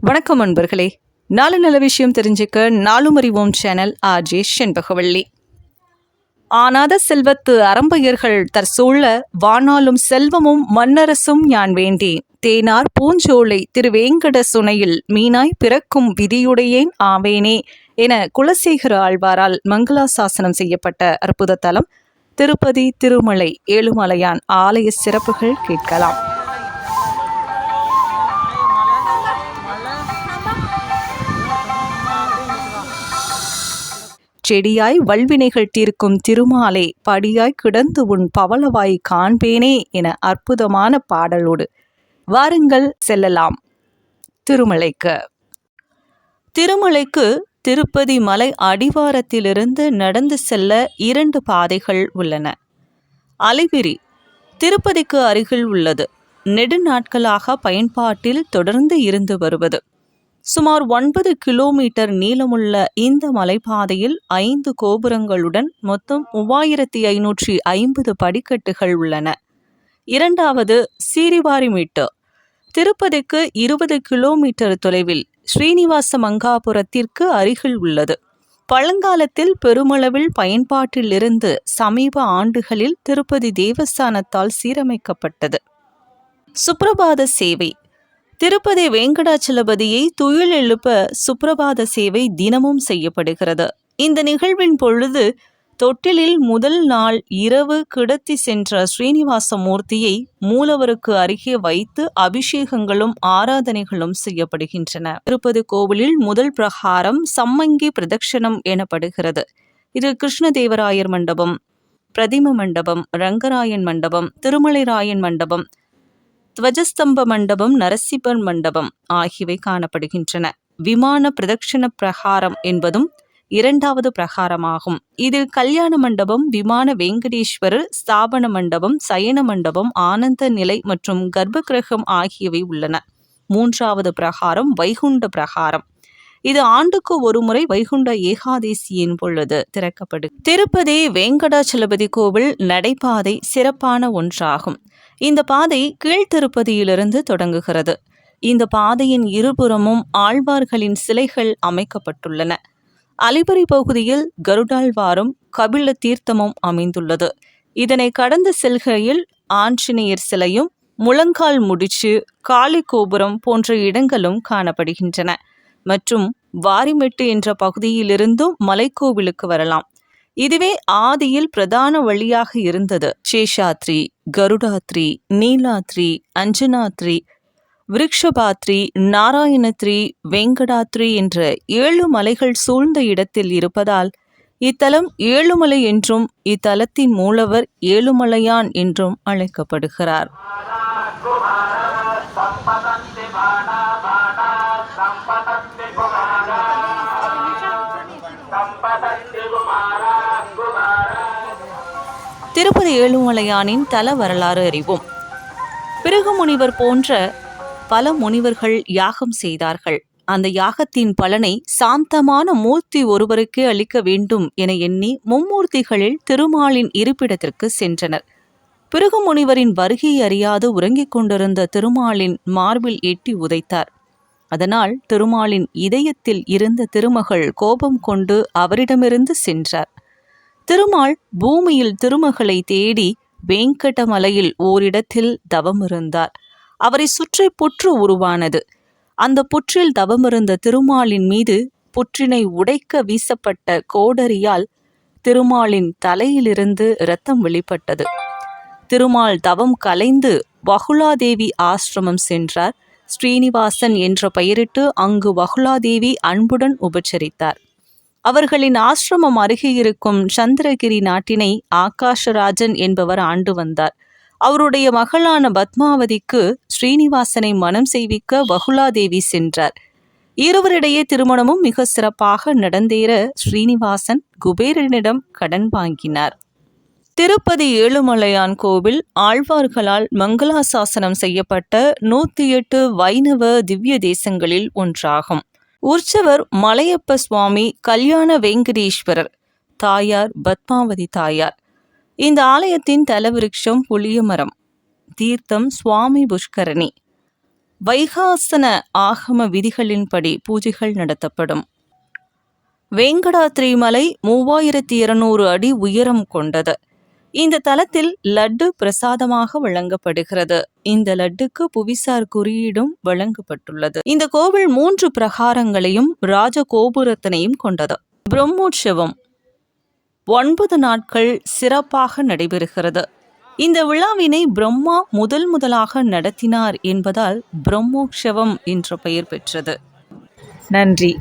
வணக்கம் அன்பர்களே. நாலு நல்ல விஷயம் தெரிஞ்சுக்க நாளும் அறிவோம் சேனல் ஆர்ஜே செண்பகவள்ளி. ஆனாத செல்வத்து அரம்பையர்கள் தற்சூழ வானாலும் செல்வமும் மன்னரசும் யான் வேண்டேன். தேனார் பூஞ்சோலை திருவேங்கட சுனையில் மீனாய் பிறக்கும் விதியுடையேன் ஆவேனே என குலசேகர ஆழ்வாரால் மங்களாசாசனம் செய்யப்பட்ட அற்புத தலம் திருப்பதி திருமலை ஏழுமலையான் ஆலய சிறப்புகள் கேட்கலாம். செடியாய் வல்வினைகள் தீர்க்கும் திருமாலே படியாய் கிடந்து உன் பவளவாய் காண்பேனே என அற்புதமான பாடலோடு வாருங்கள் செல்லலாம் திருமலைக்கு திருப்பதி மலை அடிவாரத்திலிருந்து நடந்து செல்ல 2 பாதைகள் உள்ளன. அலிபிரி திருப்பதிக்கு அருகில் உள்ளது. நெடுநாட்களாக பயன்பாட்டில் தொடர்ந்து இருந்து வருவது. சுமார் 9 கிலோமீட்டர் நீளமுள்ள இந்த மலைப்பாதையில் 5 கோபுரங்களுடன் மொத்தம் 3550 படிக்கட்டுகள் உள்ளன. 2வது சீரிவாரிமேட்டு திருப்பதிக்கு 20 கிலோமீட்டர் தொலைவில் ஸ்ரீனிவாச மங்காபுரத்திற்கு அருகில் உள்ளது. பழங்காலத்தில் பெருமளவில் பயன்பாட்டில் இருந்து சமீப ஆண்டுகளில் திருப்பதி தேவஸ்தானத்தால் சீரமைக்கப்பட்டது. சுப்ரபாத சேவை திருப்பதி வெங்கடாச்சலபதியை துயில் எழுப்ப சுப்ரபாத சேவை தினமும் செய்யப்படுகிறது. இந்த நிகழ்வின் பொழுது தொட்டிலில் முதல் நாள் இரவு கிடத்தி சென்ற ஸ்ரீனிவாச மூர்த்தியை மூலவருக்கு அருகே வைத்து அபிஷேகங்களும் ஆராதனைகளும் செய்யப்படுகின்றன. திருப்பதி கோவிலில் முதல் பிரகாரம் சம்மங்கி பிரதட்சணம் எனப்படுகிறது. இது கிருஷ்ணதேவராயர் மண்டபம், பிரதிம மண்டபம், ரங்கராயன் மண்டபம், திருமலைராயன் மண்டபம், துவஜஸ்தம்ப மண்டபம், நரசிம்மர் மண்டபம் ஆகியவை காணப்படுகின்றன. விமான பிரதட்சண பிரகாரம் என்பதும் 2வது பிரகாரமாகும். இதில் கல்யாண மண்டபம், விமான வெங்கடேஸ்வரர், ஸ்தாபன மண்டபம், சயன மண்டபம், ஆனந்த நிலை மற்றும் கர்ப்பகிரகம் ஆகியவை உள்ளன. 3வது பிரகாரம் வைகுண்ட பிரகாரம். இது ஆண்டுக்கு ஒரு முறை வைகுண்ட ஏகாதேசியின் பொழுது திறக்கப்படும். திருப்பதி வெங்கடாச்சலபதி கோவில் நடைபாதை சிறப்பான ஒன்றாகும். இந்த பாதை கீழ்த்திருப்பதியிலிருந்து தொடங்குகிறது. இந்த பாதையின் இருபுறமும் ஆழ்வார்களின் சிலைகள் அமைக்கப்பட்டுள்ளன. அலிபரி பகுதியில் கருடாழ்வாரும் கபில தீர்த்தமும் அமைந்துள்ளது. இதனை கடந்து செல்கையில் ஆஞ்சநேயர் சிலையும் முழங்கால் முடிச்சு, காளி கோபுரம் போன்ற இடங்களும் காணப்படுகின்றன. மற்றும் வாரிமெட்டு என்ற பகுதியிலிருந்தும் மலைக்கோவிலுக்கு வரலாம். இதுவே ஆதியில் பிரதான வழியாக இருந்தது. சேஷாத்ரி, கருடாத்ரி, நீலாத்ரி, அஞ்சனாத்ரி, விருக்ஷபாத்ரி, நாராயணத்ரி, வெங்கடாத்ரி என்ற 7 மலைகள் சூழ்ந்த இடத்தில் இருப்பதால் இத்தலம் ஏழுமலை என்றும் இத்தலத்தின் மூலவர் ஏழுமலையான் என்றும் அழைக்கப்படுகிறார். திருப்பதி ஏழுமலையானின் தல வரலாறு அறிவோம். பிருகு முனிவர் போன்ற பல முனிவர்கள் யாகம் செய்தார்கள். அந்த யாகத்தின் பலனை சாந்தமான மூர்த்தி ஒருவருக்கே அளிக்க வேண்டும் என எண்ணி மும்மூர்த்திகளில் திருமாலின் இருப்பிடத்திற்கு சென்றனர். பிருகு முனிவரின் வருகையை அறியாது உறங்கிக் கொண்டிருந்த திருமாலின் மார்பில் எட்டி உதைத்தார். அதனால் திருமாலின் இதயத்தில் இருந்த திருமகள் கோபம் கொண்டு அவரிடமிருந்து சென்றார். திருமால் பூமியில் திருமகளை தேடி வெங்கடமலையில் ஓரிடத்தில் தவமிருந்தார். அவரை சுற்றி புற்று உருவானது. அந்த புற்றில் தவமிருந்த திருமாலின் மீது புற்றினை உடைக்க வீசப்பட்ட கோடரியால் திருமாலின் தலையிலிருந்து இரத்தம் வெளிப்பட்டது. திருமால் தவம் கலைந்து வகுலாதேவி ஆசிரமம் சென்றார். ஸ்ரீனிவாசன் என்ற பெயரிட்டு அங்கு வகுலாதேவி அன்புடன் உபச்சரித்தார். அவர்களின் ஆசிரமம் அருகே இருக்கும் சந்திரகிரி நாட்டினை ஆகாஷராஜன் என்பவர் ஆண்டு வந்தார். அவருடைய மகளான பத்மாவதிக்கு ஸ்ரீனிவாசனை மனம் செய்விக்க வகுலாதேவி சென்றார். இருவரிடையே திருமணமும் மிக சிறப்பாக நடந்தேற ஸ்ரீனிவாசன் குபேரனிடம் கடன் வாங்கினார். திருப்பதி ஏழுமலையான் கோவில் ஆழ்வார்களால் மங்களாசாசனம் செய்யப்பட்ட 108 வைணவ திவ்ய தேசங்களில் ஒன்றாகும். உற்சவர் மலையப்ப சுவாமி, கல்யாண வெங்கடேஸ்வரர், தாயார் பத்மாவதி தாயார். இந்த ஆலயத்தின் தலவிருட்சம் புளியமரம். தீர்த்தம் சுவாமி புஷ்கரணி. வைகாசன ஆகம விதிகளின்படி பூஜைகள் நடத்தப்படும். வேங்கடாத்ரி மலை 3200 அடி உயரம் கொண்டது. இந்த தலத்தில் லட்டு பிரசாதமாக வழங்கப்படுகிறது. இந்த லட்டுக்கு புவிசார் குறியீடும் வழங்கப்பட்டுள்ளது. இந்த கோவில் 3 பிரகாரங்களையும் ராஜகோபுரத்தினையும் கொண்டது. பிரம்மோற்சவம் 9 நாட்கள் சிறப்பாக நடைபெறுகிறது. இந்த விழாவினை பிரம்மா முதலாக நடத்தினார் என்பதால் பிரம்மோற்சவம் என்ற பெயர் பெற்றது. நன்றி.